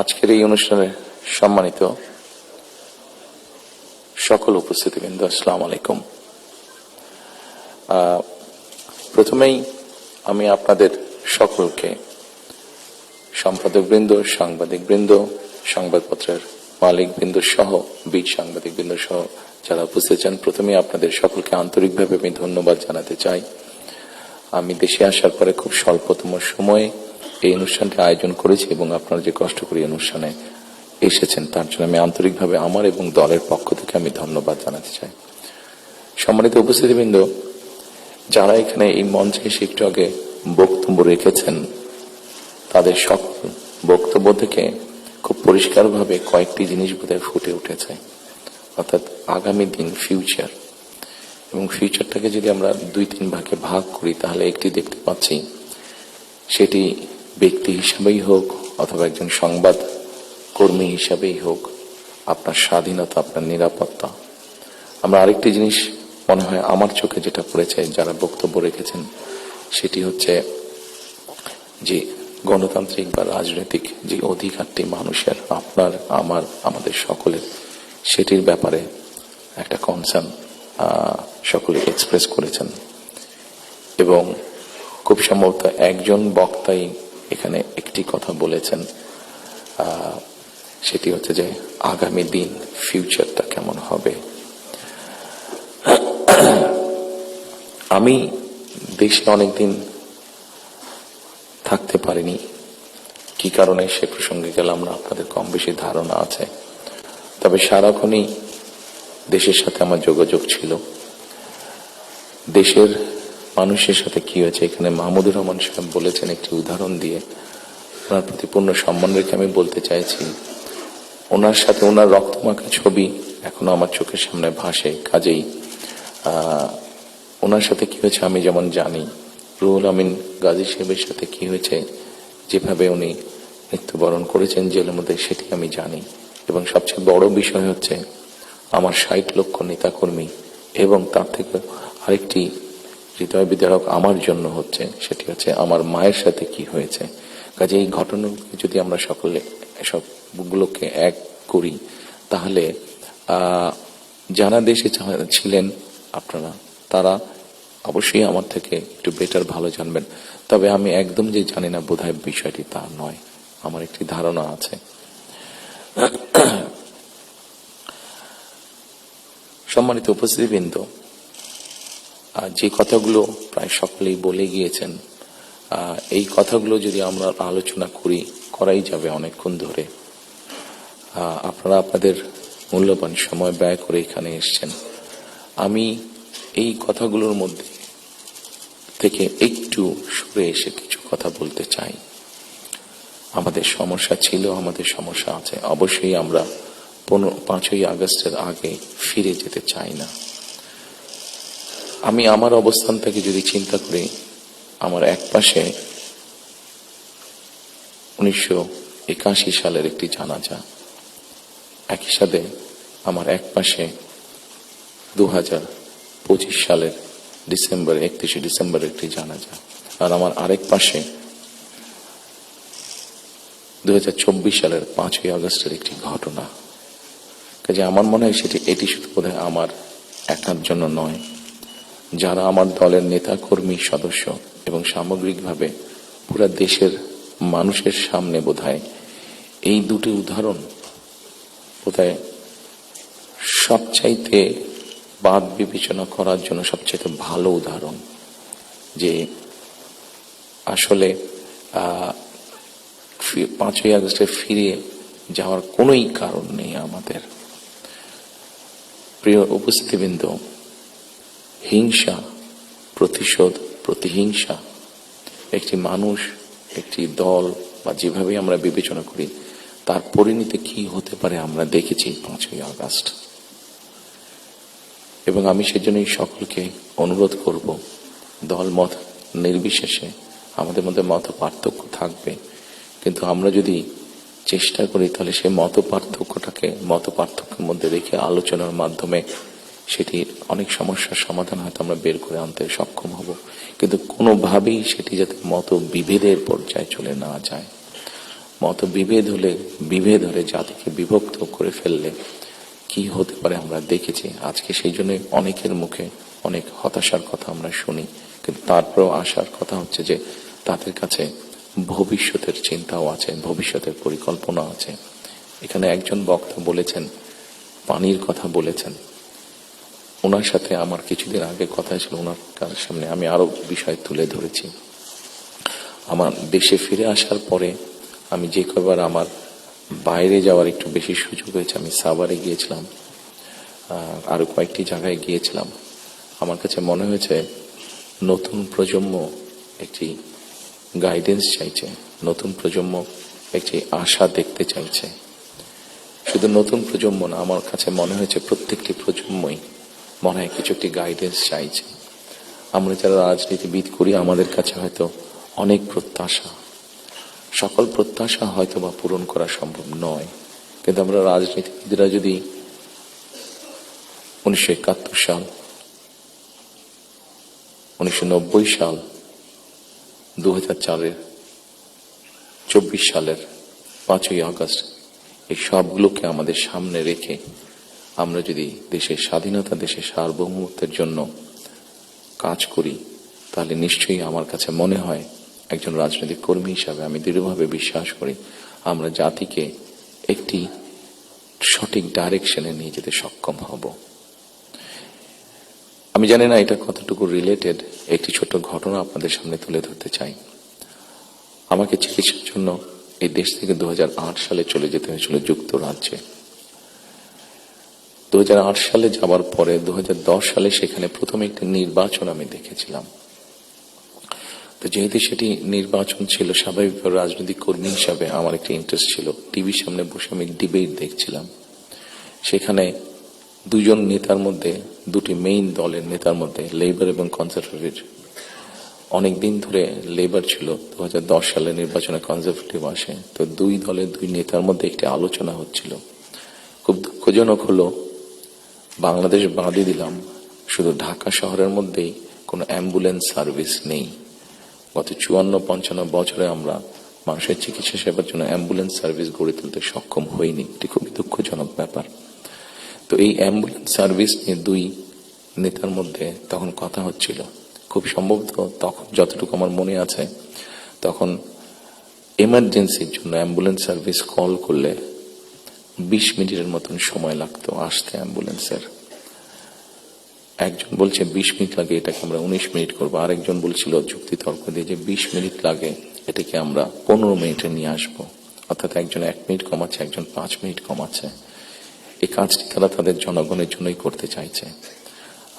আজকের এই অনুষ্ঠানে সম্মানিত সকল উপস্থিতিবৃন্দ, আসসালামু আলাইকুম। প্রথমেই আমি আপনাদের সকলকে, সম্পাদকবৃন্দ, সাংবাদিকবৃন্দ, সংবাদপত্রের মালিকবৃন্দ সহ বীর সাংবাদিকবৃন্দ সহ যারা উপস্থিত আছেন, প্রথমেই আপনাদের সকলকে আন্তরিকভাবে আমি ধন্যবাদ জানাতে চাই। আমি দেশে আসার পরে খুব স্বল্পতম সময়ে এই অনুষ্ঠানটি আয়োজন করেছি এবং আপনারা যে কষ্ট করে অনুষ্ঠানে এসেছেন তার জন্য আমি আন্তরিকভাবে আমার এবং দলের পক্ষ থেকে আমি ধন্যবাদ জানাতে চাই। সম্মানিত উপস্থিতিবৃন্দ, যারা এখানে এই মঞ্চে এসে একটু আগে বক্তব্য রেখেছেন, তাদের সকল বক্তব্য থেকে খুব পরিষ্কারভাবে কয়েকটি জিনিস বোধহয় ফুটে উঠেছে, অর্থাৎ আগামী দিন, ফিউচার। এবং ফিউচারটাকে যদি আমরা 2-3 ভাগে ভাগ করি তাহলে একটি দেখতে পাচ্ছি, সেটি ব্যক্তি হিসাবেই হোক অথবা একজন সংবাদ কর্মী হিসাবেই হোক, আপনার স্বাধীনতা, আপনার নিরাপত্তা। আমরা আরেকটি জিনিস মনে হয় আমার চোখে যেটা পড়েছে যারা বক্তব্য রেখেছেন, সেটি হচ্ছে যে গণতান্ত্রিক বা রাজনৈতিক যে অধিকারটি মানুষের, আপনার, আমার, আমাদের সকলের, সেটির ব্যাপারে একটা কনসার্ন সকলে এক্সপ্রেস করেছেন। এবং খুব সম্ভবত একজন বক্তাই এখানে একটি কথা বলেছেন, সেটি হচ্ছে যে আগামী দিন, ফিউচারটা কেমন হবে। আমি দেশে অনেকদিন থাকতে পারিনি, কি কারণে সে প্রসঙ্গে গেলাম না, আপনাদের কম বেশি ধারণা আছে। তবে সারাক্ষণই দেশের সাথে আমার যোগাযোগ ছিল। দেশের মানুষের সাথে কি হয়েছে, এখানে মাহমুদুর রহমান সাহেব বলেছেন একটি উদাহরণ দিয়ে, ওনার প্রতি পূর্ণ সম্মান রেখে আমি বলতে চাইছি, ওনার সাথে ওনার রক্তমাখা ছবি এখনো আমার চোখের সামনে ভাসে। কাজেই ওনার সাথে কি হয়েছে আমি যেমন জানি, রুহুল আমিন গাজী সাহেবের সাথে কি হয়েছে, যেভাবে উনি মৃত্যুবরণ করেছেন জেলের মধ্যে, সেটি আমি জানি। এবং সবচেয়ে বড় বিষয় হচ্ছে আমার 60 লক্ষ নেতাকর্মী, এবং তার থেকে আরেকটি হৃদয় বিদারক আমার জন্য হচ্ছে, সেটি হচ্ছে আমার মায়ের সাথে কি হয়েছে। কাজে এই ঘটনাগুলো যদি আমরা সকলে সবগুলোকে এক করি, তাহলে যারা দেশে ছিলেন আপনারা, তারা অবশ্যই আমার থেকে একটু বেটার ভালো জানবেন। তবে আমি একদম যে জানি না বোধহয় বিষয়টি তা নয়, আমার একটি ধারণা আছে। সম্মানিত উপস্থিতিবৃন্দ, যে কথাগুলো প্রায় সকলেই বলে গিয়েছেন, এই কথাগুলো যদি আমরা আলোচনা করাই যাবে অনেকক্ষণ ধরে। আপনারা আপনাদের মূল্যবান সময় ব্যয় করে এখানে এসেছেন। আমি এই কথাগুলোর মধ্যে থেকে একটু সরে এসে কিছু কথা বলতে চাই। আমাদের সমস্যা ছিল, আমাদের সমস্যা আছে। অবশ্যই আমরা 5ই আগস্টের আগে ফিরে যেতে চাই না। আমি আমার অবস্থান থেকে যদি চিন্তা করি, আমার এক পাশে 1981 সালের একটি জানাজা, একই সাথে আমার এক পাশে 2025 সালের 31 ডিসেম্বরের একটি জানাজা, আর আমার আরেক পাশে 2024 সালের 5ই আগস্টের একটি ঘটনা। কাজে আমার মনে হয় এটি শুধু বোধহয় আমার একার জন্য নয়, যারা আমার দলের নেতা কর্মী সদস্য এবং সামগ্রিকভাবে পুরো দেশের মানুষের সামনে বোধহয় এই দুটি উদাহরণ বোধহয় সবচাইতে বাদ বিবেচনা করার জন্য সবচাইতে ভালো উদাহরণ, যে আসলে 5ই আগস্টে ফিরে যাওয়ার কোনোই কারণ নেই আমাদের। প্রিয় উপস্থিতিবৃন্দ, হিংসা, প্রতিশোধ, প্রতিহিংসা, একটি মানুষ, একটি দল বা যেভাবে আমরা বিবেচনা করি, তার পরিণতি কি হতে পারে আমরা দেখেছি 5ই আগস্ট। এবং আমি সেজন্যই সকলকে অনুরোধ করব, দল মত নির্বিশেষে আমাদের মধ্যে মত পার্থক্য থাকবে, কিন্তু আমরা যদি চেষ্টা করি তাহলে সেই মত পার্থক্যের মধ্যে রেখে আলোচনার মাধ্যমে সেটি অনেক সমস্যার সমাধান হয়তো আমরা বের করে আনতে সক্ষম হব। কিন্তু কোনোভাবেই সেটি যাতে মত বিভেদের পর্যায়ে চলে না যায়। বিভেদ হলে জাতিকে বিভক্ত করে ফেললে কি হতে পারে আমরা দেখেছি। আজকে সেই জন্য অনেকের মুখে অনেক হতাশার কথা আমরা শুনি, কিন্তু তারপরেও আশার কথা হচ্ছে যে তাদের কাছে ভবিষ্যতের চিন্তাও আছে, ভবিষ্যতের পরিকল্পনা আছে। এখানে একজন বক্তা বলেছেন, পানির কথা বলেছেন। ওনার সাথে আমার কিছুদিন আগে কথা ছিল, ওনার সামনে আমি আরো বিষয় তুলে ধরেছি। আমার দেশে ফিরে আসার পরে আমি যে কবার আমার বাইরে যাওয়ার একটু বেশি সুযোগ হয়েছে, আমি সাভারে গিয়েছিলাম, আরো কয়েকটি জায়গায় গিয়েছিলাম। আমার কাছে মনে হয়েছে নতুন প্রজন্ম একটি গাইডেন্স চাইছে, নতুন প্রজন্ম একটি আশা দেখতে চাইছে। শুধু নতুন প্রজন্ম না, আমার কাছে মনে হয়েছে প্রত্যেকটি প্রজন্মই মনে হয় কিছু একটি গাইডেন্স চাইছে। আমরা যারা রাজনীতিবিদ করি আমাদের কাছে হয়তো অনেক প্রত্যাশা, সকল প্রত্যাশা হয়তো বা পূরণ করা সম্ভব নয়, কিন্তু আমরা রাজনীতিবিদরা যদি 1971 সাল, 1990 সাল, 2004-এর 24 সালের 5ই আগস্ট এই সবগুলোকে আমাদের সামনে রেখে আমরা যদি দেশের স্বাধীনতা, দেশের সার্বভৌমত্বের জন্য কাজ করি, তাহলে নিশ্চয়ই আমার কাছে মনে হয় একজন রাজনৈতিক কর্মী হিসাবে আমি দৃঢ়ভাবে বিশ্বাস করি আমরা জাতিকে একটি সঠিক ডাইরেকশনে নিয়ে যেতে সক্ষম হব। আমি জানি না এটা কতটুকু রিলেটেড, একটি ছোট ঘটনা আপনাদের সামনে তুলে ধরতে চাই। আমাকে চিকিৎসার জন্য এই দেশ থেকে 2008 সালে চলে যেতে হয়েছিল যুক্তরাজ্যে। 2008 সালে যাবার পরে 2010 সালে সেখানে প্রথমে একটি নির্বাচন আমি দেখেছিলাম। তো যেহেতু সেটি নির্বাচন ছিল, স্বাভাবিকভাবে রাজনৈতিক কর্মী হিসাবে আমার একটি ইন্টারেস্ট ছিল। টিভির সামনে বসে আমি ডিবেট দেখছিলাম। সেখানে দুজন নেতার মধ্যে, দুটি মেইন দলের নেতার মধ্যে, লেবার এবং কনজারভেটিভ, অনেকদিন ধরে লেবার ছিল, 2010 সালে নির্বাচনে কনজারভেটিভ আসে। তো দুই দলের দুই নেতার মধ্যে একটি আলোচনা হচ্ছিল। খুব দুঃখজনক হলো, বাংলাদেশ বাদই দিলাম, শুধু ঢাকা শহরের মধ্যেই কোনো অ্যাম্বুলেন্স সার্ভিস নেই। গত 54-55 বছরে আমরা মানুষের চিকিৎসা সেবার জন্য অ্যাম্বুলেন্স সার্ভিস গড়ে তুলতে সক্ষম হইনি। এটি খুবই দুঃখজনক ব্যাপার। তো এই অ্যাম্বুলেন্স সার্ভিস নিয়ে দুই নেতার মধ্যে তখন কথা হচ্ছিল। খুব সম্ভবত তখন যতটুকু আমার মনে আছে, তখন এমার্জেন্সির জন্য অ্যাম্বুলেন্স সার্ভিস কল করলে 20 মিনিটের মতন সময় লাগতো আসতে অ্যাম্বুলেন্সের। একজন বলছে 20 মিনিট লাগে, এটাকে আমরা 19 মিনিট করবো। আরেকজন বলছিল যুক্তি তর্ক দিয়ে যে 20 মিনিট লাগে, এটাকে আমরা 15 মিনিটে নিয়ে আসবো। অর্থাৎ একজন 1 মিনিট কমাচ্ছে, একজন 5 মিনিট কমাচ্ছে। এই কাজটি তারা তাদের জনগণের জন্যই করতে চাইছে।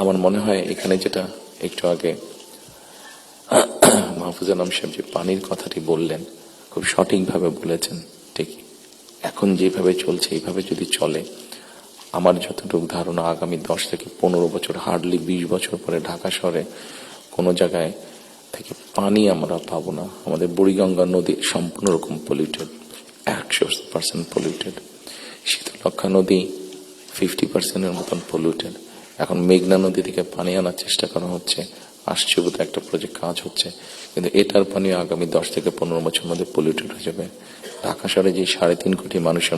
আমার মনে হয় এখানে যেটা একটু আগে মাহফুজ আলম সাহেব যে পানির কথাটি বললেন, খুব সঠিকভাবে বলেছেন। ঠিক এখন যেভাবে চলছে এইভাবে যদি চলে, আমার যতটুকু ধারণা আগামী 10 থেকে 15 বছর, হার্ডলি 20 বছর পরে ঢাকা শহরে কোনো জায়গায় থেকে পানি আমরা পাবো না। আমাদের বুড়িগঙ্গা নদী সম্পূর্ণ রকম পলিউটেড, 100% পলিউটেড। শীতলক্ষা নদী 50%-এর মতন পলিউটেড। এখন মেঘনা নদী থেকে পানি আনার চেষ্টা করা হচ্ছে, আসছে বোধ একটা প্রজেক্ট কাজ হচ্ছে, কিন্তু এটার পানি আগামী 10 থেকে 15 বছর মধ্যে পলিউটেড হয়ে যাবে। ঢাকা শহরে যে 3.5 কোটি মানুষের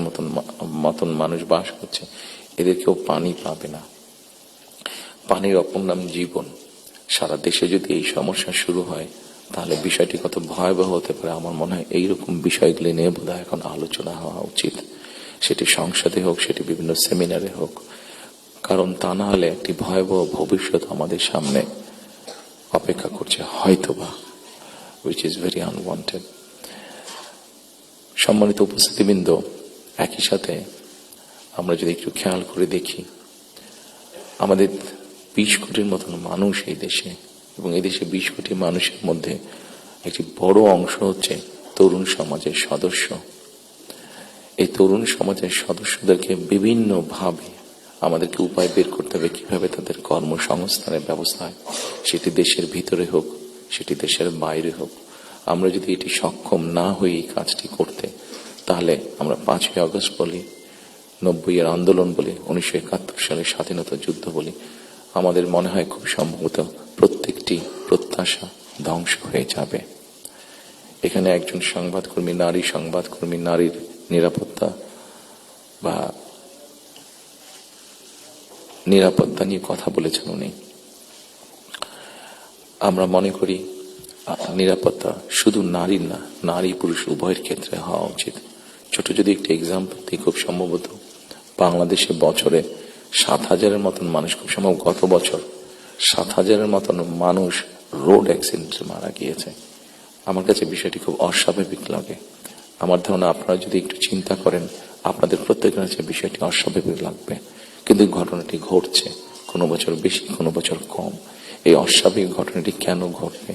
মতন মানুষ বাস করছে, এদের কেউ পানি পাবে না। পানির অপর নাম জীবন। সারা দেশে যদি এই সমস্যা শুরু হয়, তাহলে বিষয়টি কত ভয়াবহ হতে পারে। আমার মনে হয় এইরকম বিষয়গুলি নিয়ে বোধহয় এখন আলোচনা হওয়া উচিত, সেটি সংসদে হোক, সেটি বিভিন্ন সেমিনারে হোক। কারণ তা না হলে একটি ভয়াবহ ভবিষ্যৎ আমাদের সামনে অপেক্ষা করছে হয়তোবা, which is very unwanted. সম্মানিত উপস্থিতিবৃন্দ, একই সাথে আমরা যদি একটু খেয়াল করে দেখি, আমাদের 20 কোটির মতন মানুষ এই দেশে, এবং এই দেশে 20 কোটি মানুষের মধ্যে একটি বড় অংশ হচ্ছে তরুণ সমাজের সদস্য। এই তরুণ সমাজের সদস্যদেরকে বিভিন্নভাবে আমাদেরকে উপায় বের করতে হবে কিভাবে তাদের কর্মসংস্থানের ব্যবস্থা হয়, সেটি দেশের ভিতরে হোক, সেটি দেশের বাইরে হোক। আমরা যদি এটি সক্ষম না হই এই কাজটি করতে, তাহলে আমরা 5ই আগস্ট বলি, 90-এর আন্দোলন বলি, 1971 সালের স্বাধীনতা যুদ্ধ বলি, আমাদের মনে হয় খুব সম্ভবত প্রত্যেকটি প্রত্যাশা ধ্বংস হয়ে যাবে। এখানে একজন সংবাদকর্মী, নারী সংবাদকর্মী, নারীর নিরাপত্তা বা নিরাপত্তা নিয়ে কথা বলেছেন উনি। আমরা মনে করি নিরাপত্তা শুধু নারীর না, নারী পুরুষ উভয়ের ক্ষেত্রে হওয়া উচিত। ছোট যদি একটি এক্সাম্পল দিই, খুব সম্ভবত বাংলাদেশে বছরে 7,000-এর মতন মানুষ, খুব সম্ভব গত বছর 7,000-এর মতন মানুষ রোড অ্যাক্সিডেন্টে মারা গিয়েছে। আমার কাছে বিষয়টি খুব অস্বাভাবিক লাগে। আমার ধারণা আপনারা যদি একটু চিন্তা করেন, আপনাদের প্রত্যেকের কাছে বিষয়টি অস্বাভাবিক লাগবে, কিন্তু ঘটনাটি ঘটছে, কোনো বছর বেশি, কোনো বছর কম। এই অস্বাভাবিক ঘটনাটি কেন ঘটবে?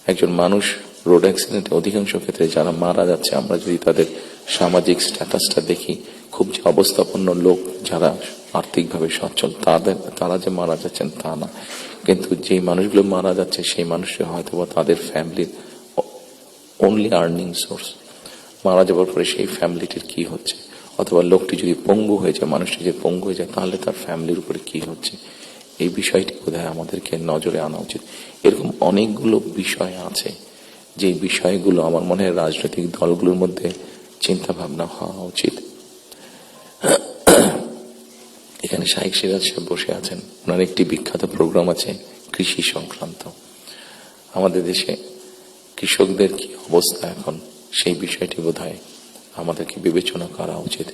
একজন মানুষ রোড অ্যাক্সিডেন্টে অধিকাংশ ক্ষেত্রে যারা মারা যাচ্ছে, আমরা যদি তাদের সামাজিক স্ট্যাটাসটা দেখি, খুব যে অবস্থাপন্ন লোক, যারা আর্থিকভাবে সচ্ছল, তারা যে মারা যাচ্ছেন তা না, কিন্তু যেই মানুষগুলো মারা যাচ্ছে সেই মানুষরা হয়তো তাদের ফ্যামিলির অনলি আর্নিং সোর্স। মারা যাওয়ার পরে সেই ফ্যামিলিটির কি হচ্ছে, অথবা লোকটি যদি পঙ্গু হয়ে যায়, মানুষটি যদি পঙ্গু হয়ে যায়, তাহলে তার ফ্যামিলির উপরে কি হচ্ছে, এই বিষয়টি বোধহয় আমাদেরকে নজরে আনা উচিত। এরকম অনেকগুলো বিষয় আছে, যে বিষয়গুলো আমার মনে হয় রাজনৈতিক দলগুলোর মধ্যে চিন্তা ভাবনা হওয়া উচিত। এখানে শাইখ সিরাজ সাহেব বসে আছেন, ওনার একটি বিখ্যাত প্রোগ্রাম আছে কৃষি সংক্রান্ত। আমাদের দেশে কৃষকদের কি অবস্থা এখন, সেই বিষয়টি বোধহয় আমাদেরকে বিবেচনা করা উচিত।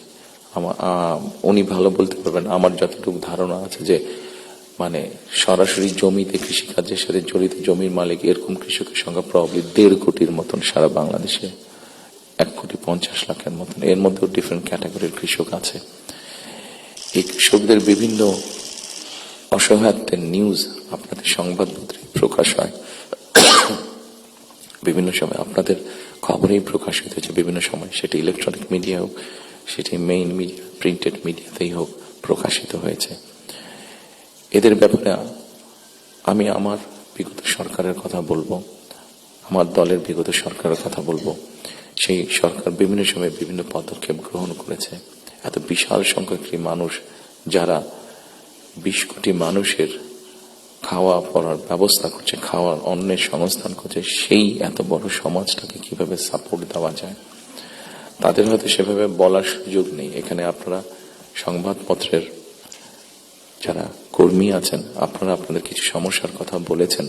উনি ভালো বলতে পারবেন, আমার যতটুকু ধারণা আছে যে মানে সরাসরি জমিতে কৃষিকাজের সাথে জড়িত জমির মালিক এরকম কৃষকের সংখ্যা প্রবাবলি 1.5 কোটির মতন সারা বাংলাদেশে, 1,50,00,000-এর মতন। এর মধ্যেও ডিফারেন্ট ক্যাটাগরির কৃষক আছে। এই কৃষকদের বিভিন্ন অসহায়ত্বের নিউজ আপনাদের সংবাদপত্রে প্রকাশ হয়, বিভিন্ন সময় আপনাদের খবরেই প্রকাশিত হয়েছে, বিভিন্ন সময় সেটি ইলেকট্রনিক মিডিয়া হোক, সেটি মেইন মিডিয়া, প্রিন্টেড মিডিয়াতেই হোক, প্রকাশিত হয়েছে। এদের ব্যাপারে আমি আমার বিগত সরকারের কথা বলবো, আমার দলের বিগত সরকারের কথা বলবো। সেই সরকার বিভিন্ন সময় বিভিন্ন পদক্ষেপ গ্রহণ করেছে। এত বিশাল সংখ্যক মানুষ, যারা 20 কোটি মানুষের খাওয়া পড়ার ব্যবস্থা করছে, খাওয়ার অন্নের সংস্থান করছে, সেই এত বড় সমাজটাকে কিভাবে সাপোর্ট দেওয়া যায়, তাদের হয়তো সেভাবে বলার সুযোগ নেই। এখানে আপনারা সংবাদপত্রের যারা কর্মী আছেন, আপনারা আপনাদের কিছু সমস্যার কথা বলেছেন।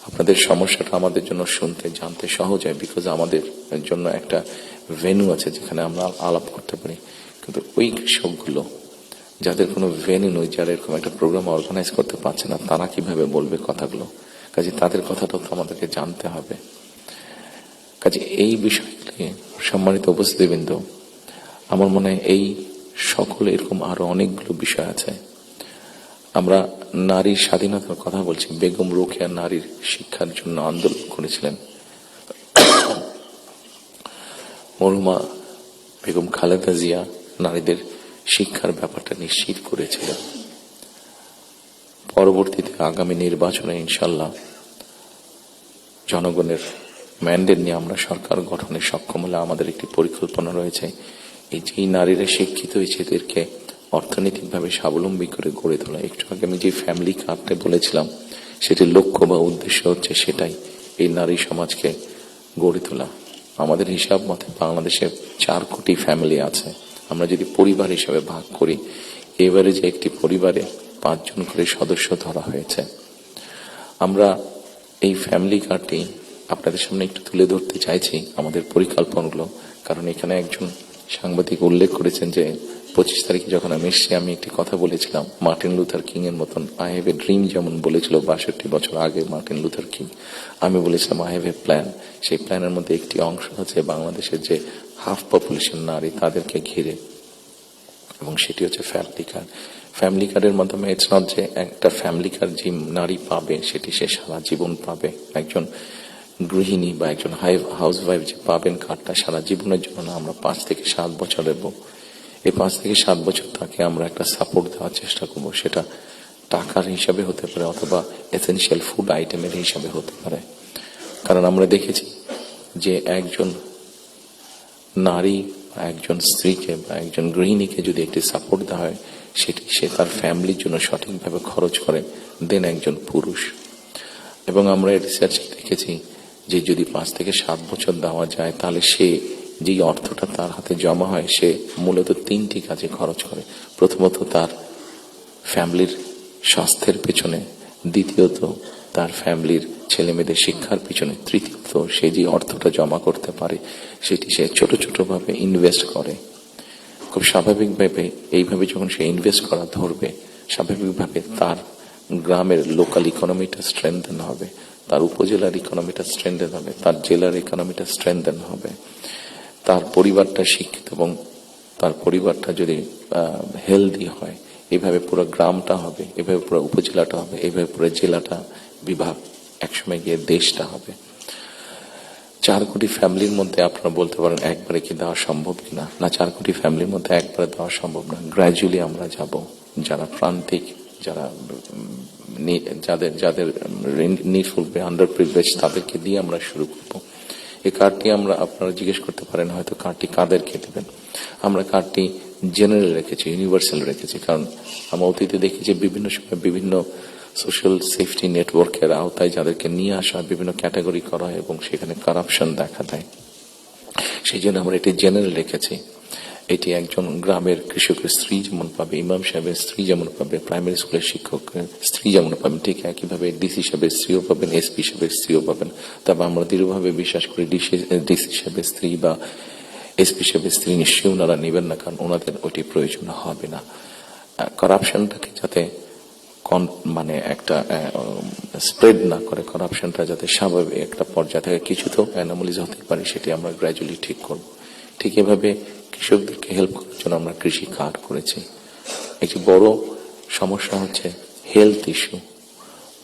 আপনাদের সমস্যাটা আমাদের জন্য শুনতে জানতে সহজ হয়, বিকজ আমাদের জন্য একটা ভেন্যু আছে যেখানে আমরা আলাপ করতে পারি। কিন্তু ওই কৃষকগুলো যাদের কোনো ভেন্যু নেই, যারা এরকম একটা প্রোগ্রাম অর্গানাইজ করতে পারছে না, তারা কিভাবে বলবে কথাগুলো? কাজে তাদের কথাটাও তো আমাদেরকে জানতে হবে। কাজে এই বিষয়গুলি, সম্মানিত উপস্থিতিবৃন্দ, আমার মনে হয় এই সকল এরকম আরো অনেকগুলো বিষয় আছে। আমরা নারীর স্বাধীনতার কথা বলছি। বেগম রোকেয়া নারীর শিক্ষার জন্য আন্দোলন করেছিলেন। মরহুমা বেগম খালেদা জিয়া নারীদের শিক্ষার ব্যাপারটা নিশ্চিত করেছিলেন। পরবর্তীতে আগামী নির্বাচনে ইনশাল্লাহ জনগণের ম্যান্ডেট নিয়ে আমরা সরকার গঠনে সক্ষম হলে আমাদের একটি পরিকল্পনা রয়েছে, এই যে নারীরা শিক্ষিত হয়েছে এদেরকে অর্থনৈতিকভাবে স্বাবলম্বী করে গড়ে তোলা। একটু আগে আমি যে ফ্যামিলি কার্ডটা বলেছিলাম, সেটির লক্ষ্য বা উদ্দেশ্য হচ্ছে সেটাই, এই নারী সমাজকে গড়ে তোলা। আমাদের হিসাব মতে বাংলাদেশে 4 কোটি ফ্যামিলি আছে। আমরা যদি পরিবার হিসাবে ভাগ করি, এবারে যে একটি পরিবারে 5 জন করে সদস্য ধরা হয়েছে। আমরা এই ফ্যামিলি কার্ডটি আপনাদের সামনে একটু তুলে ধরতে চাইছি, আমাদের পরিকল্পনাগুলো। কারণ এখানে একজন সাংবাদিক উল্লেখ করেছেন যে 25 তারিখে যখন আমি এসেছি, আমি একটি কথা বলেছিলাম মার্টিন লুথার কিং এর মতন, আই হ্যাভ এ ড্রিম, যেমন বলেছিল 62 বছর আগে মার্টিন লুথার কিং। আমি বলেছিলাম আই হ্যাভ এ প্ল্যান। সেই প্ল্যানের মধ্যে একটি অংশ হচ্ছে বাংলাদেশের যে হাফ পপুলেশন নারী, তাদেরকে ঘিরে, এবং সেটি হচ্ছে ফ্যামিলি কার্ড। ফ্যামিলি কার্ডের মাধ্যমে ইটস নট যে একটা ফ্যামিলি কার্ড যে নারী পাবে সেটি সে সারা জীবন পাবে। একজন গৃহিণী বা একজন হাউস ওয়াইফ যে পাবেন কার্ডটা সারা জীবনের জন্য না, আমরা 5 থেকে 7 বছর দেব। এই 5 থেকে 7 বছর তাকে আমরা একটা সাপোর্ট দেওয়ার চেষ্টা করব। সেটা টাকার হিসাবে হতে পারে, অথবা এসেনশিয়াল ফুড আইটেমের হিসাবে হতে পারে। কারণ আমরা দেখেছি যে একজন নারী বা একজন স্ত্রীকে বা একজন গৃহিণীকে যদি একটি সাপোর্ট দেওয়া হয়, সেটি সে তার ফ্যামিলির জন্য সঠিকভাবে খরচ করে দেন একজন পুরুষ। এবং আমরা রিসার্চে দেখেছি যে যদি 5 থেকে 7 বছর দেওয়া যায় তাহলে সে যেই অর্থটা তার হাতে জমা হয় সে মূলত 3টি কাজে খরচ করে। প্রথমত তার ফ্যামিলির স্বাস্থ্যের পেছনে, দ্বিতীয়ত তার ফ্যামিলির ছেলে মেয়েদের শিক্ষার পিছনে, তৃতীয়ত সে যে অর্থটা জমা করতে পারে সেটি সে ছোট ছোট ভাবে ইনভেস্ট করে। খুব স্বাভাবিকভাবে এইভাবে যখন সে ইনভেস্ট করা ধরবে, স্বাভাবিকভাবে তার গ্রামের লোকাল ইকোনমিটা স্ট্রেংথেন হবে, তার উপজেলার ইকোনমিটা স্ট্রেংথেন হবে, তার জেলার ইকোনমিটা স্ট্রেংথেন হবে, তার পরিবারটা শিক্ষিত এবং তার পরিবারটা যদি হেলদি হয়, এইভাবে পুরো গ্রামটা হবে, এভাবে পুরো উপজেলাটা হবে, এইভাবে পুরো জেলাটা, বিভাগ, একসময় গিয়ে দেশটা হবে। 4 কোটি ফ্যামিলির মধ্যে আপনারা বলতে পারেন একবারে কি দেওয়া সম্ভব কিনা? না, 4 কোটি ফ্যামিলির মধ্যে একবারে দেওয়া সম্ভব না। গ্র্যাজুয়ালি আমরা যাব, যারা প্রান্তিক, যারা যাদের যাদের নিডফুল, আন্ডার প্রিভিলেজ, তাদেরকে দিয়ে আমরা শুরু করব। এই কার্ডটি আমরা, আপনারা জিজ্ঞেস করতে পারেন হয়তো কার্ডটি কাদেরকে দেবেন। আমরা কার্ডটি জেনারেল রেখেছি, ইউনিভার্সাল রেখেছি, কারণ আমরা অতীতে দেখি যে বিভিন্ন সময় বিভিন্ন সোশ্যাল সেফটি নেটওয়ার্কের আওতায় যাদেরকে নিয়ে আসা হয়, বিভিন্ন ক্যাটাগরি করা হয় এবং সেখানে কারাপশন দেখা দেয়। সেই জন্য আমরা এটি জেনারেল রেখেছি। এটি একজন গ্রামের কৃষকের স্ত্রী যেমন পাবে, ইমাম সাহেবের স্ত্রী যেমন পাবে, প্রাইমারি স্কুলের শিক্ষকের স্ত্রী যেমন পাবেন, ঠিক একইভাবে ডিসি সাহেবের স্ত্রীও পাবেন, এসপি সাহেবের স্ত্রীও পাবেন। তবে আমরা দৃঢ়ভাবে বিশ্বাস করি ডিসি সাহেবের স্ত্রী বা এসপি সাহেবের স্ত্রী নিশ্চয়ই ওনারা নেবেন না, কারণ ওনাদের ওটি প্রয়োজন হবে না। কারাপশনটাকে যাতে মানে একটা স্প্রেড না করে, কারাপশনটা যাতে স্বাভাবিক একটা পর্যায়ে থাকে, কিছু তো অ্যানোমালিজ হতে পারে, সেটি আমরা গ্র্যাজুয়ালি ঠিক করব। ঠিক এভাবে কৃষকদেরকে হেল্প করার জন্য আমরা কৃষি কার্ড করেছি। একটি বড় সমস্যা হচ্ছে হেলথ ইস্যু।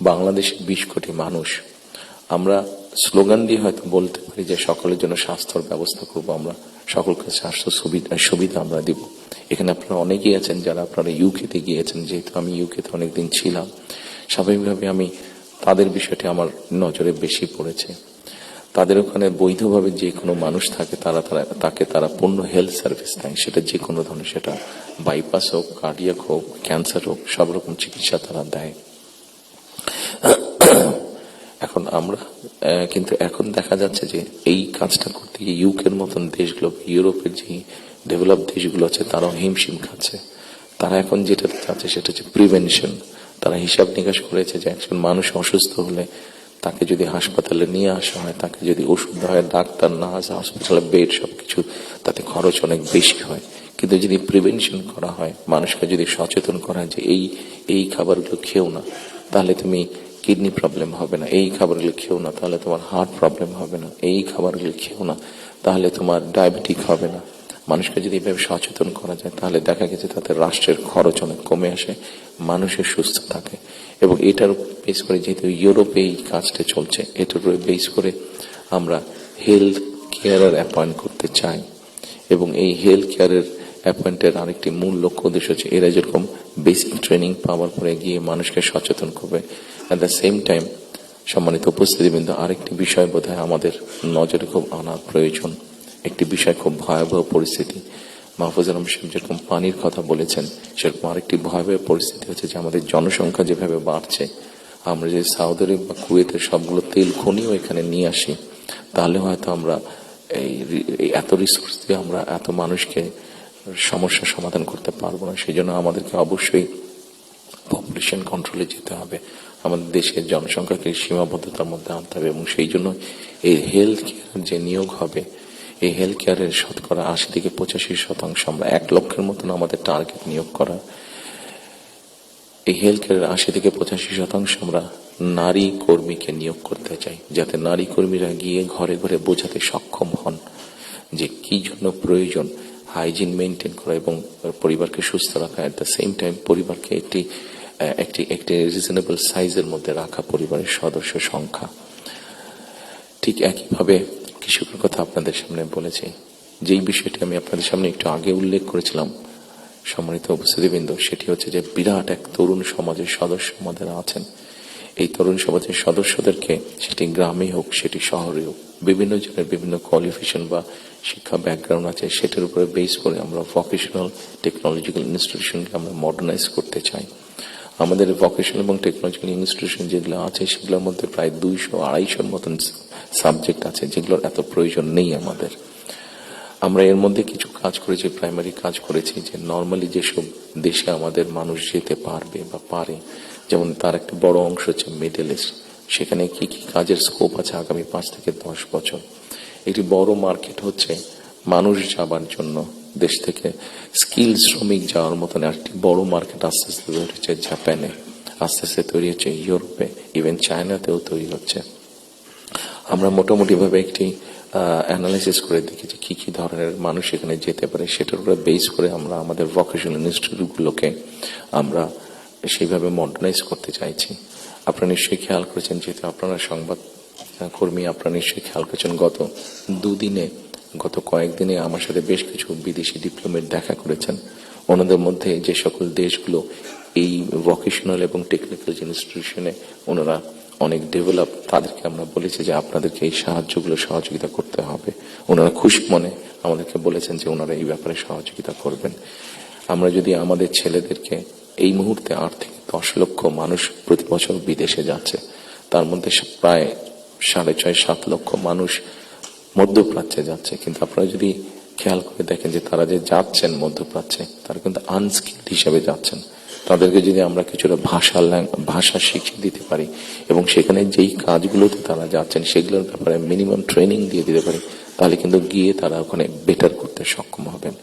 বাংলাদেশে 20 কোটি মানুষ, আমরা স্লোগান দিয়ে হয়তো বলতে পারি যে সকলের জন্য স্বাস্থ্যর ব্যবস্থা করব, আমরা সকলকে স্বাস্থ্য সুবিধা আমরা দিব। এখানে আপনারা অনেকেই আছেন যারা আপনারা ইউকেতে গিয়েছেন, যেহেতু আমি ইউকেতে অনেকদিন ছিলাম, স্বাভাবিকভাবে আমি তাদের বিষয়টি আমার নজরে বেশি পড়েছে। তাদের ওখানে বৈধভাবে যে কোনো মানুষ থাকে তাকে তারা পূর্ণ হেলথ সার্ভিস দেয়, সেটা যে কোনো ধরনের, সেটা বাইপাস হোক, কার্ডিয়াক হোক, ক্যান্সার হোক, সব রকম চিকিৎসা তারা দেয়। এখন আমরা কিন্তু এখন দেখা যাচ্ছে যে এই কাজটা করতে গিয়ে ইউকের মতন দেশগুলো, ইউরোপের যে ডেভেলপ দেশগুলো আছে, তারাও হিমশিম খাচ্ছে। তারা এখন যেটা চাচ্ছে সেটা হচ্ছে প্রিভেনশন। তারা হিসাব নিকাশ করেছে যে একজন মানুষ অসুস্থ হলে তাকে যদি হাসপাতালে নিয়ে আসা হয়, তাকে যদি ওষুধ দেওয়া হয়, ডাক্তার, নার্স, হসপিটালে বেড, সবকিছু, তাতে খরচ অনেক বেশি হয়। কিন্তু যদি প্রিভেনশন করা হয়, মানুষকে যদি সচেতন করা হয় যে এই খাবারগুলো খেও না, তাহলে তুমি কিডনি প্রবলেম হবে না, এই খাবারগুলো খেও না তাহলে তোমার হার্ট প্রবলেম হবে না, এই খাবারগুলো খেও না তাহলে তোমার ডায়াবেটিক হবে না। মানুষকে যদি এভাবে সচেতন করা যায় তাহলে দেখা গেছে তাতে রাষ্ট্রের খরচ অনেক কমে আসে, মানুষের সুস্থ থাকে। এবং এটার বেস করে, যেহেতু ইউরোপে এই কাজটা চলছে, এটার উপরে বেস করে আমরা হেলথ কেয়ারার অ্যাপয়েন্ট করতে চাই। এবং এই হেলথ কেয়ারের অ্যাপয়েন্টের আরেকটি মূল লক্ষ্য উদ্দেশ্য হচ্ছে এরা যেরকম বেসিক ট্রেনিং পাওয়ার পরে গিয়ে মানুষকে সচেতন করবে, অ্যাট দ্য সেম টাইম সম্মানিত উপস্থিতিবৃন্দ, আরেকটি বিষয় বোধহয় আমাদের নজরে খুব আনা প্রয়োজন। একটি বিষয়, খুব ভয়াবহ পরিস্থিতি, মাহফুজ আলম সাহেব যেরকম পানির কথা বলেছেন, সেরকম আরেকটি ভয়াবহ পরিস্থিতি হচ্ছে যে আমাদের জনসংখ্যা যেভাবে বাড়ছে, আমরা যে সৌদি আরব বা কুয়েতের সবগুলো তেল খনিও এখানে নিয়ে আসি, তাহলে হয়তো আমরা এই এত রিসোর্স দিয়ে আমরা এত মানুষকে সমস্যার সমাধান করতে পারবো না। সেই জন্য আমাদেরকে অবশ্যই পপুলেশন কন্ট্রোলে যেতে হবে, আমাদের দেশের জনসংখ্যাকে সীমাবদ্ধতার মধ্যে আনতে হবে। এবং সেই জন্য এই হেলথ কেয়ার যে নিয়োগ হবে, এই হেলথ কেয়ারের শতকরা 80 থেকে 85% আমরা 1 লক্ষের মতন আমাদের টার্গেট নিয়োগ করা। এই হেলথ কেয়ারের 80 থেকে 85% আমরা নারী কর্মীকে নিয়োগ করতে চাই, যাতে নারী কর্মীরা গিয়ে ঘরে ঘরে বোঝাতে সক্ষম হন যে কি জন্য প্রয়োজন হাইজিন মেনটেন করা এবং পরিবারকে সুস্থ রাখা, এট দ্য সেম টাইম পরিবারকে একটি রিজনেবল সাইজের মধ্যে রাখা, পরিবারের সদস্য সংখ্যা। ঠিক একইভাবে কৃষকের কথা আপনাদের সামনে বলেছি, যেই বিষয়টি আমি আপনাদের সামনে একটু আগে উল্লেখ করেছিলাম সম্মানিত উপস্থিতিবৃন্দ, সেটি হচ্ছে যে বিরাট এক তরুণ সমাজের সদস্য আমাদের আছেন। এই তরুণ সমাজের সদস্যদেরকে, সেটি গ্রামে হোক সেটি শহরে হোক, বিভিন্ন জনের বিভিন্ন কোয়ালিফিকেশন বা শিক্ষা ব্যাকগ্রাউন্ড আছে, সেটার উপরে বেস করে আমরা ভোকেশনাল টেকনোলজিক্যাল ইনস্টিটিউশনকে আমরা মডার্নাইজ করতে চাই। আমাদের ভোকেশনাল এবং টেকনোলজিক্যাল ইনস্টিটিউশন যেগুলো আছে সেগুলোর মধ্যে প্রায় 200-250 মতন সাবজেক্ট আছে যেগুলোর এত প্রয়োজন নেই আমাদের। আমরা এর মধ্যে কিছু কাজ করেছি, প্রাইমারি কাজ করেছি, যে নর্মালি যেসব দেশে আমাদের মানুষ যেতে পারবে বা পারে, যেমন তার একটা বড় অংশ হচ্ছে মিডল ইস্ট, সেখানে কি কি কাজের স্কোপ আছে আগামী 5 থেকে 10 বছর। একটি বড় মার্কেট হচ্ছে মানুষ যাবার জন্য, দেশ থেকে স্কিল শ্রমিক যাওয়ার মতন একটি বড় মার্কেট আস্তে আস্তে তৈরি হচ্ছে জাপানে, আস্তে আস্তে তৈরি হচ্ছে ইউরোপে, ইভেন চায়নাতেও তৈরি হচ্ছে। আমরা মোটামুটি ভাবে একটি অ্যানালাইসিস করে দেখেছি কি কি ধরনের মানুষ এখানে যেতে পারে, সেটার উপরে বেস করে আমরা আমাদের ভোকেশনাল ইনস্টিটিউটগুলোকে আমরা সেইভাবে মডার্নাইজ করতে চাইছি। আপনারা নিশ্চয়ই খেয়াল করেছেন, যেহেতু আপনারা সংবাদ কর্মী, আপনারা নিশ্চয়ই খেয়াল করেছেন গত কয়েকদিনে আমার সাথে বেশ কিছু বিদেশি ডিপ্লোমেট দেখা করেছেন। ওনাদের মধ্যে যে সকল দেশগুলো এই ভোকেশনাল এবং টেকনিক্যাল ইনস্টিটিউশনে ওনারা অনেক ডেভেলপ, তাদেরকে আমরা বলেছি যে আপনাদেরকে এই সাহায্যগুলো সহযোগিতা করতে হবে। ওনারা খুশি মনে আমাদেরকে বলেছেন যে ওনারা এই ব্যাপারে সহযোগিতা করবেন। আমরা যদি আমাদের ছেলেদেরকে, এই মুহূর্তে 8 থেকে 10 লক্ষ মানুষ প্রতি বছর বিদেশে যাচ্ছে, তার মধ্যে প্রায় 6.5-7 লক্ষ মানুষ মধ্যপ্রাচ্যে যাচ্ছে, কিন্তু আপনারা যদি খেয়াল করে দেখেন যে তারা যে যাচ্ছেন মধ্যপ্রাচ্যে, তারা কিন্তু আনস্কিল্ড হিসেবে যাচ্ছেন। তাদেরকে যদি আমরা কিছুটা ভাষা শিখিয়ে দিতে পারি এবং সেখানে যেই কাজগুলোতে তারা যাচ্ছেন সেগুলোর ব্যাপারে মিনিমাম ট্রেনিং দিয়ে দিতে পারি, তাহলে কিন্তু গিয়ে তারা ওখানে বেটার করতে সক্ষম হবেন।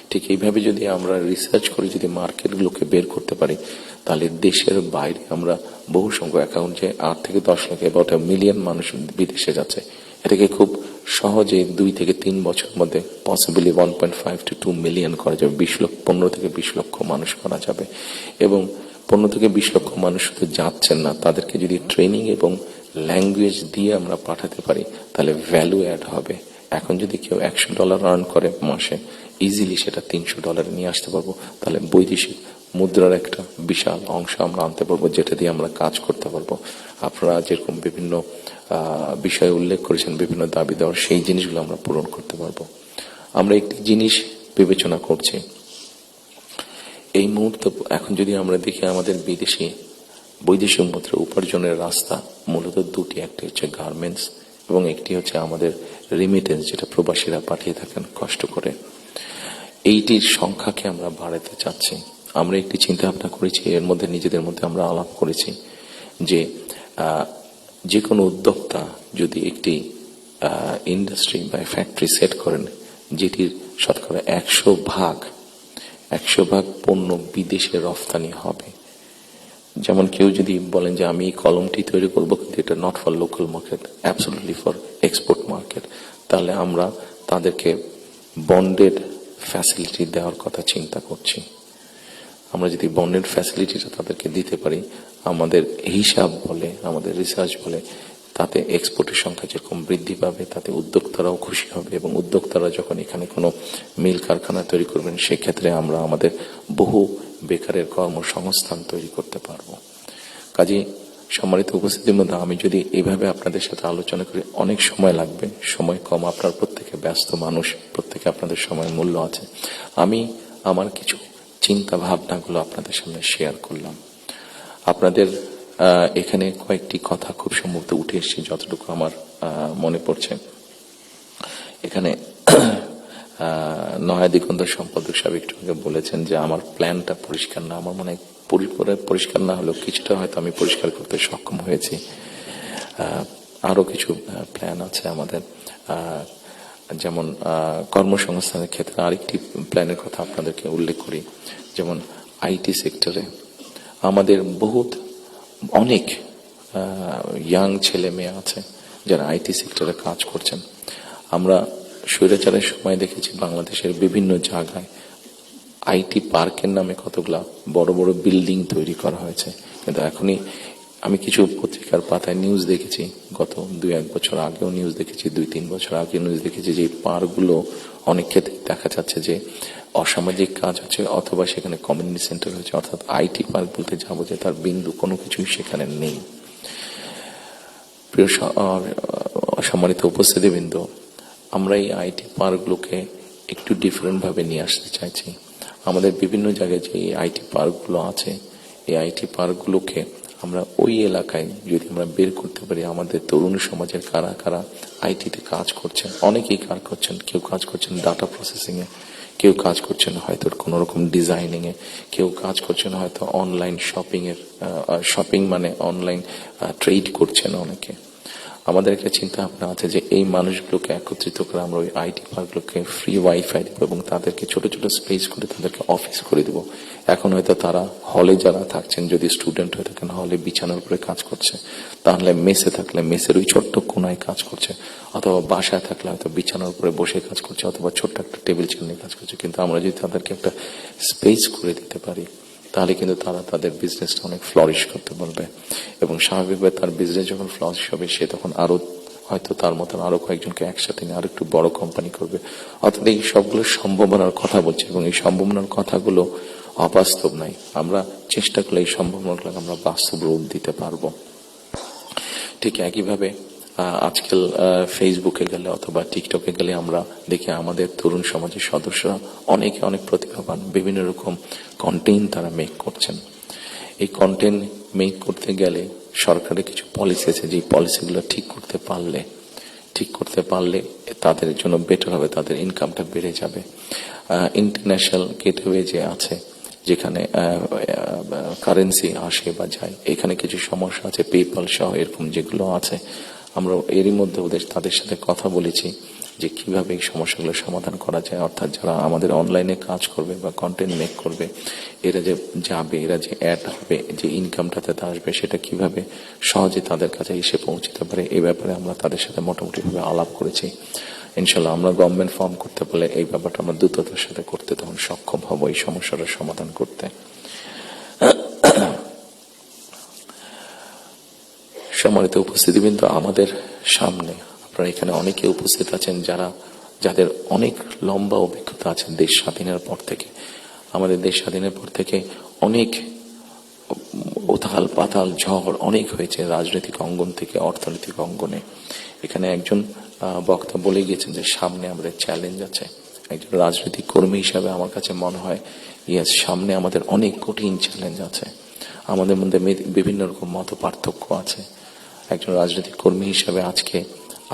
ঠিক এইভাবে যদি আমরা রিসার্চ করে যদি মার্কেটগুলোকে বের করতে পারি, তাহলে দেশের বাইরে আমরা বহু সংখ্যক অ্যাকাউন্ট, যে 8 থেকে 10 লাখ, অ্যাবাউট 1 মিলিয়ন মানুষ বিদেশে যাচ্ছে, এটাকে খুব সহজে 2 থেকে 3 বছরের মধ্যে পসিবলি 1.5 to 2 মিলিয়ন করা যাবে। 15 থেকে 20 লক্ষ মানুষ করা যাবে। এবং 15 থেকে 20 লক্ষ মানুষ শুধু যাচ্ছেন না, তাদেরকে যদি ট্রেনিং এবং ল্যাঙ্গুয়েজ দিয়ে আমরা পাঠাতে পারি, তাহলে ভ্যালু অ্যাড হবে। এখন যদি কেউ $100 আর্ন করে মাসে, ইজিলি সেটা $300 নিয়ে আসতে পারবো। তাহলে বৈদেশিক মুদ্রার একটা বিশাল অংশ আমরা আনতে পারবো, যেটা দিয়ে আমরা কাজ করতে পারবো। আপনারা যেরকম বিভিন্ন বিষয়ে উল্লেখ করেছেন, বিভিন্ন দাবি দেওয়ার, সেই জিনিসগুলো আমরা পূরণ করতে পারবো। আমরা একটি জিনিস বিবেচনা করছি এই মুহূর্তে, এখন যদি আমরা দেখি আমাদের বৈদেশিক মুদ্রা উপার্জনের রাস্তা মূলত দুটি, একটি হচ্ছে গার্মেন্টস এবং একটি হচ্ছে আমাদের রিমিটেন্স, যেটা প্রবাসীরা পাঠিয়ে থাকেন কষ্ট করে। এইটির সংখ্যাকে আমরা বাড়াতে চাচ্ছি। আমরা একটি চিন্তা ভাবনা করেছি, এর মধ্যে নিজেদের মধ্যে আমরা আলাপ করেছি যে কোনো উদ্যোক্তা যদি একটি ইন্ডাস্ট্রি বা ফ্যাক্টরি সেট করেন, যেটির শতকরা 100 ভাগ পণ্য বিদেশে রফতানি হবে। যেমন কেউ যদি বলেন যে আমি এই কলমটি তৈরি করবো, কিন্তু এটা not for local market, absolutely for export market, তাহলে আমরা তাদেরকে বন্ডেড ফ্যাসিলিটি দেওয়ার কথা চিন্তা করছি। আমরা যদি বন্ডেড ফ্যাসিলিটিটা তাদেরকে দিতে পারি, আমাদের হিসাব বলে, আমাদের রিসার্চ বলে, তাতে এক্সপোর্টের সংখ্যা যেরকম বৃদ্ধি পাবে, তাতে উদ্যোক্তারাও খুশি হবে। এবং উদ্যোক্তারা যখন এখানে কোনো মিল কারখানা তৈরি করবেন, সেক্ষেত্রে আমরা আমাদের বহু বেকারের কর্মসংস্থান তৈরি করতে পারবো। কাজেই সম্মানিত উপস্থিতির মধ্যে আমি যদি এইভাবে আপনাদের সাথে আলোচনা করি, অনেক সময় লাগবে, সময় কম, আপনার প্রত্যেকে ব্যস্ত মানুষ, প্রত্যেকে আপনাদের সময়ের মূল্য আছে। আমি আমার কিছু চিন্তা ভাবনাগুলো আপনাদের সামনে শেয়ার করলাম। আপনাদের এখানে কয়েকটি কথা খুব সম্ভবত উঠে এসেছে, যতটুকু আমার মনে পড়ছে। এখানে নয়া দিগন্ত সম্পাদক সাহেব একটু আগে বলেছেন যে আমার প্ল্যানটা পরিষ্কার না। আমার মনে হয় পরিষ্কার না হলেও কিছুটা হয়তো আমি পরিষ্কার করতে সক্ষম হয়েছি। আরো কিছু প্ল্যান আছে আমাদের, যেমন কর্মসংস্থানের ক্ষেত্রে আরেকটি প্ল্যানের কথা আপনাদেরকে উল্লেখ করি। যেমন আইটি সেক্টরে আমাদের অনেক ইয়াং ছেলে মেয়ে আছে যারা আইটি সেক্টরে কাজ করছেন। আমরা স্বৈরাচারের সময় দেখেছি বাংলাদেশের বিভিন্ন জায়গায় আইটি পার্কের নামে কতগুলা বড় বড় বিল্ডিং তৈরি করা হয়েছে, কিন্তু এখনই আমি কিছু পত্রিকার পাতায় নিউজ দেখেছি, গত 2-1 বছর আগেও নিউজ দেখেছি, 2-3 বছর আগে নিউজ দেখেছি, যে পার্কগুলো অনেক ক্ষেত্রে দেখা যাচ্ছে যে অসামাজিক কাজ হচ্ছে, অথবা সেখানে কমিউনিটি সেন্টার হচ্ছে, অর্থাৎ আইটি পার্ক বলতে যাবো যে তার বিন্দু কোনো কিছুই সেখানে নেই। প্রিয় সম্মানিত উপস্থিতিবৃন্দ, আমরা এই আইটি পার্কগুলোকে একটু ডিফারেন্ট ভাবে নিয়ে আসতে চাইছি। আমাদের বিভিন্ন জায়গায় যে আইটি পার্কগুলো আছে, এই আইটি পার্কগুলোকে আমরা ওই এলাকায় যদি আমরা বের করতে পারি, আমাদের তরুণ সমাজের কারা কারা আইটিতে কাজ করছেন, অনেকেই কাজ করছেন, কেউ কাজ করছেন ডাটা প্রসেসিং এ, কেউ কাজ করছেন হয়তো কোন রকম ডিজাইনিং এ, কেউ কাজ করছেন হয়তো অনলাইন শপিং মানে অনলাইন ট্রেড করছেন অনেকে। আমাদের একটা চিন্তা ভাবনা আছে যে এই মানুষগুলোকে একত্রিত করে আমরা ওই আইটি পার্কগুলোকে ফ্রি ওয়াইফাই দেবো এবং তাদেরকে ছোট ছোট স্পেস করে তাদেরকে অফিস করে দেবো। এখন হয়তো তারা হলে যারা থাকছেন, যদি স্টুডেন্ট হয়ে থাকেন হলে বিছানার উপরে কাজ করছে, তাহলে মেসে থাকলে মেসের ওই ছোট্ট কোনায় কাজ করছে, অথবা বাসায় থাকলে হয়তো বিছানার উপরে বসে কাজ করছে, অথবা ছোট্ট একটা টেবিল চেয়ার নিয়ে কাজ করছে। কিন্তু আমরা যদি তাদেরকে একটা স্পেস করে দিতে পারি, তাহলে কিন্তু তারা তাদের বিজনেসটা অনেক ফ্লরিশ করতে পারবে এবং স্বাভাবিকভাবে তার বিজনেস যখন ফ্লরিশ হবে, সে তখন আরো হয়তো তার মতন আরো কয়েকজনকে একসাথে নিয়ে আরো একটু বড় কোম্পানি করবে। অর্থাৎ এই সবগুলো সম্ভাবনার কথা বলছে এবং এই সম্ভাবনার কথাগুলো অবাস্তব নাই। আমরা চেষ্টা করলে এই সম্ভাবনাগুলো আমরা বাস্তব রূপ দিতে পারবো। ঠিক একইভাবে আজকাল ফেসবুকে গেলে অথবা টিকটকে গেলে আমরা দেখি আমাদের তরুণ সমাজের সদস্যরা অনেকে অনেক প্রতিভাবান, বিভিন্ন রকম কন্টেন্ট তারা মেক করছেন। এই কন্টেন্ট মেক করতে গেলে সরকারের কিছু পলিসি আছে, যে পলিসিগুলো ঠিক করতে পারলে তাদের জন্য বেটার হবে, তাদের ইনকামটা বেড়ে যাবে। ইন্টারন্যাশনাল গেটওয়ে যে আছে, যেখানে কারেন্সি আসে বা যায়, এখানে কিছু সমস্যা আছে, পেপাল সহ এরকম যেগুলো আছে, আমরা এরই মধ্যে তাদের সাথে কথা বলেছি যে কিভাবে এই সমস্যাগুলো সমাধান করা যায়। অর্থাৎ যারা আমাদের অনলাইনে কাজ করবে বা কন্টেন্ট মেক করবে, এরা যে যাবে, এরা যে অ্যাড হবে, যে ইনকামটাতে আসবে, সেটা কিভাবে সহজে তাদের কাছে এসে পৌঁছতে পারে, এই ব্যাপারে আমরা তাদের সাথে মোটামুটি ভাবে আলাপ করেছি। ইনশাল্লাহ আমরা গভর্নমেন্ট ফর্ম করতে পারলে এই ব্যাপারটা আমরা দ্রুততার সাথে করতে তখন সক্ষম হব এই সমস্যাটার সমাধান করতে। সম্মানিত উপস্থিতিবৃন্দ, আমাদের সামনে আপনারা এখানে অনেকে উপস্থিত আছেন যাদের অনেক লম্বা অভিজ্ঞতা আছে দেশ স্বাধীনের পর থেকে। আমাদের দেশ স্বাধীনের পর থেকে অনেক উথাল পাতাল ঝড় অনেক হয়েছে রাজনৈতিক অঙ্গন থেকে অর্থনৈতিক অঙ্গনে। এখানে একজন বক্তা বলে গিয়েছেন যে সামনে আমাদের চ্যালেঞ্জ আছে। একজন রাজনৈতিক কর্মী হিসাবে আমার কাছে মনে হয় সামনে আমাদের অনেক কঠিন চ্যালেঞ্জ আছে, আমাদের মধ্যে বিভিন্ন রকম মত পার্থক্য আছে। একজন রাজনৈতিক কর্মী হিসাবে আজকে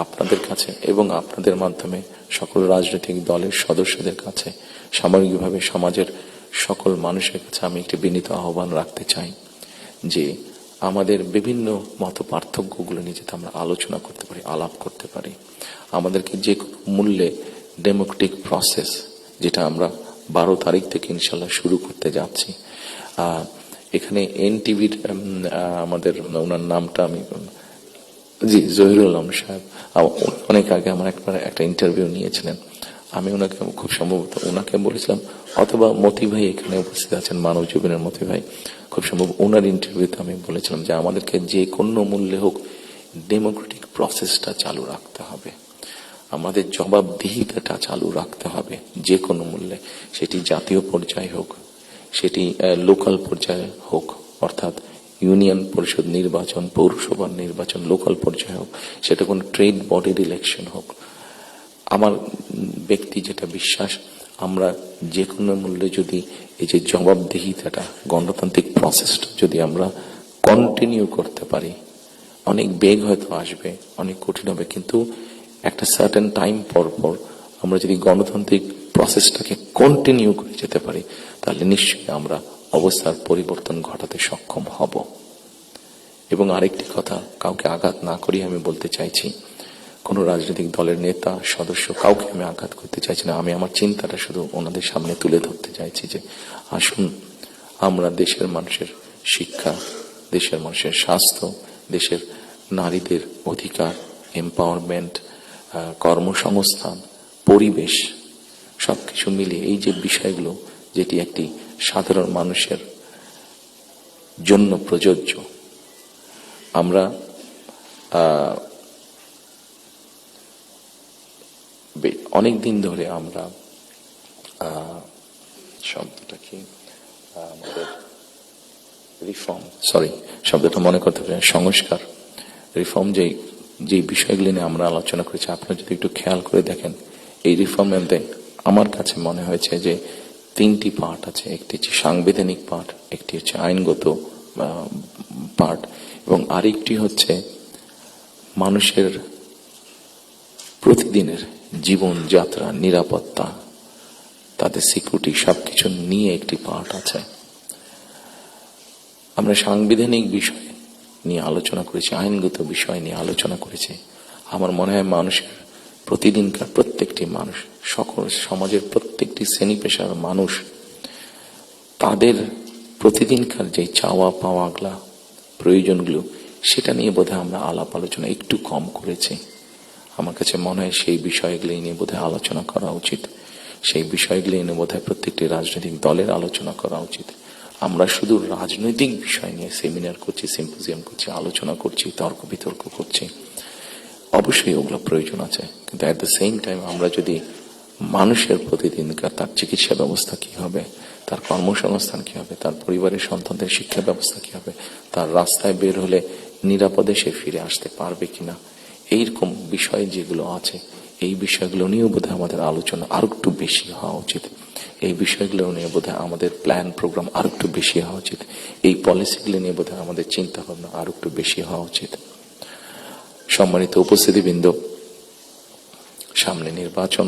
আপনাদের কাছে এবং আপনাদের মাধ্যমে সকল রাজনৈতিক দলের সদস্যদের কাছে, সামগ্রিকভাবে সমাজের সকল মানুষের কাছে আমি একটি বিনীত আহ্বান রাখতে চাই যে আমাদের বিভিন্ন মত পার্থক্যগুলো নিয়ে যাতে আমরা আলোচনা করতে পারি, আলাপ করতে পারি। আমাদেরকে যে কোনো মূল্যে ডেমোক্রেটিক প্রসেস, যেটা আমরা 12 তারিখ থেকে ইনশাল্লাহ শুরু করতে যাচ্ছি। এখানে এনটিভির আমাদের ওনার নামটা আমি জহিরুল আলম সাহেব অনেক আগে আমার একটা ইন্টারভিউ নিয়েছিলেন। আমি ওনাকে খুব সম্ভবত ওনাকে বলেছিলাম, অথবা মতি ভাই এখানে উপস্থিত আছেন, মানব জীবনের মতি ভাই, খুব সম্ভব ওনার ইন্টারভিউতে আমি বলেছিলাম যে আমাদেরকে যে কোনো মূল্যে হোক ডেমোক্রেটিক প্রসেসটা চালু রাখতে হবে, আমাদের জবাবদিহিতাটা চালু রাখতে হবে যে কোনো মূল্যে। সেটি জাতীয় পর্যায়ে হোক, সেটি লোকাল পর্যায়ে হোক, অর্থাৎ ইউনিয়ন পরিষদ নির্বাচন, পৌরসভার নির্বাচন, লোকাল পর্যায়ে হোক, সেটা কোনো ট্রেড বডির ইলেকশন হোক। আমার ব্যক্তি যেটা বিশ্বাস, আমরা যে কোনো মূল্যে যদি এই যে জবাবদিহিতাটা, গণতান্ত্রিক প্রসেসটা যদি আমরা কন্টিনিউ করতে পারি, অনেক বেগ হয়তো আসবে, অনেক কঠিন হবে, কিন্তু একটা সার্টেন টাইম পর পর আমরা যদি গণতান্ত্রিক প্রসেসটাকে কন্টিনিউ করে যেতে পারি, তাহলে নিশ্চয়ই আমরা অবস্থার পরিবর্তন ঘটাতে সক্ষম হব। এবং আরেকটি কথা, কাউকে আঘাত না করিয়ে আমি বলতে চাইছি, কোন রাজনৈতিক দলের নেতা সদস্য কাউকে আমি আঘাত করতে চাইছি না। আমি আমার চিন্তাটা শুধু ওনাদের সামনে তুলে ধরতে চাইছি যে আসুন আমরা দেশের মানুষের শিক্ষা, দেশের মানুষের স্বাস্থ্য, দেশের নারীদের অধিকার, এম্পাওয়ারমেন্ট, কর্মসংস্থান, পরিবেশ, সবকিছু মিলিয়ে এই যে বিষয়গুলো, যেটি একটি সাধারণ মানুষের জন্য প্রযোজ্য, আমরা অনেক দিন ধরে আমরা শব্দটা কি আমাদের রিফর্ম, শব্দটা মনে করতে পারি, সংস্কার, রিফর্ম, যে বিষয়গুলি নিয়ে আমরা আলোচনা করেছি, আপনারা যদি একটু খেয়াল করে দেখেন, এই রিফর্মের আমার কাছে মনে হয়েছে যে তিনটি পার্ট আছে, একটি হচ্ছে সাংবিধানিক পার্ট, একটি হচ্ছে আইনগত পার্ট, এবং আরেকটি হচ্ছে মানুষের প্রতিদিনের জীবনযাত্রা, নিরাপত্তা, তাদের সিকিউরিটি সবকিছু নিয়ে একটি পার্ট আছে। আমরা সাংবিধানিক বিষয় নিয়ে আলোচনা করেছি, আইনগত বিষয় নিয়ে আলোচনা করেছি। আমার মনে হয় মানুষের প্রতিদিনকার প্রত্যেকটি মানুষ, সকল সমাজের প্রত্যেকটি শ্রেণী পেশার মানুষ, তাদের প্রতিদিনকার যে চাওয়া পাওয়াগুলা, প্রয়োজনগুলো, সেটা নিয়ে বোধহয় আমরা আলাপ আলোচনা একটু কম করেছি। আমার কাছে মনে হয় সেই বিষয়গুলি নিয়ে বোধহয় আলোচনা করা উচিত। সেই বিষয়গুলি নিয়ে বোধহয় প্রত্যেকটি রাজনৈতিক দলের আলোচনা করা উচিত। আমরা শুধু রাজনৈতিক বিষয় নিয়ে সেমিনার করছি, সিম্পোজিয়াম করছি, আলোচনা করছি, তর্ক বিতর্ক করছি। অবশ্যই ওগুলো প্রয়োজন আছে, কিন্তু অ্যাট দ্য সেম টাইম আমরা যদি মানুষের প্রতিদিনকার তার চিকিৎসা ব্যবস্থা কি হবে, তার কর্মসংস্থান কি হবে, তার পরিবারের সন্তানদের শিক্ষা ব্যবস্থা কি হবে, তার রাস্তায় বের হলে নিরাপদে সে ফিরে আসতে পারবে কিনা, এইরকম বিষয় যেগুলো আছে, এই বিষয়গুলো নিয়েও বোধহয় আমাদের আলোচনা আরো একটু বেশি হওয়া উচিত। এই বিষয়গুলো নিয়ে বোধহয় আমাদের প্ল্যান প্রোগ্রাম আরো একটু বেশি হওয়া উচিত। এই পলিসিগুলো নিয়ে বোধহয় আমাদের চিন্তা ভাবনা আরো একটু বেশি হওয়া উচিত। সম্মানিত উপস্থিতিবৃন্দ, সামনে নির্বাচন।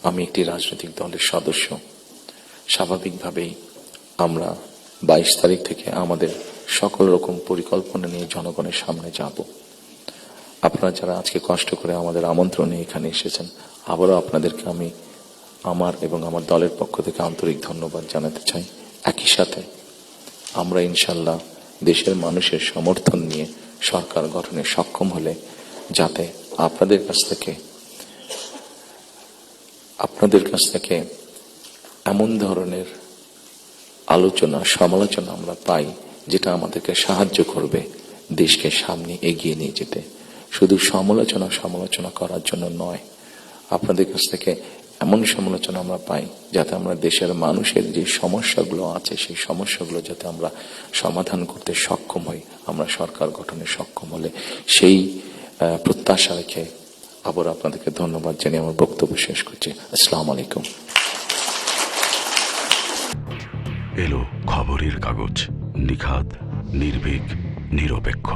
আমি একটি রাজনৈতিক দলের সদস্য। স্বাভাবিকভাবেই আমরা 22 তারিখ থেকে আমাদের সকল রকম পরিকল্পনা নিয়ে জনগণের সামনে যাব। আপনারা যারা আজকে কষ্ট করে আমাদের আমন্ত্রণে এখানে এসেছেন, আবারও আপনাদেরকে আমি আমার এবং আমার দলের পক্ষ থেকে আন্তরিক ধন্যবাদ জানাতে চাই। একই সাথে আমরা ইনশাল্লাহ দেশের মানুষের সমর্থন নিয়ে সরকার গঠনে সক্ষম হলে যাতে আপনাদের কাছ থেকে এমন ধরনের আলোচনা, সমালোচনা আমরা পাই যেটা আমাদেরকে সাহায্য করবে দেশকে সামনে এগিয়ে নিয়ে যেতে। শুধু সমালোচনা করার জন্য নয়, আপনাদের কাছ থেকে এমন সমালোচনা আমরা পাই যাতে আমরা দেশের মানুষের যে সমস্যাগুলো আছে, সেই সমস্যাগুলো যাতে আমরা সমাধান করতে সক্ষম হই, আমরা সরকার গঠনে সক্ষম হলে, সেই প্রত্যাশা রেখে আবার আপনাদেরকে ধন্যবাদ জানিয়ে আমার বক্তব্য শেষ করছি। আসসালামু আলাইকুম। এলো খবরের কাগজ, নিখাত, নির্ভীক, নিরপেক্ষ।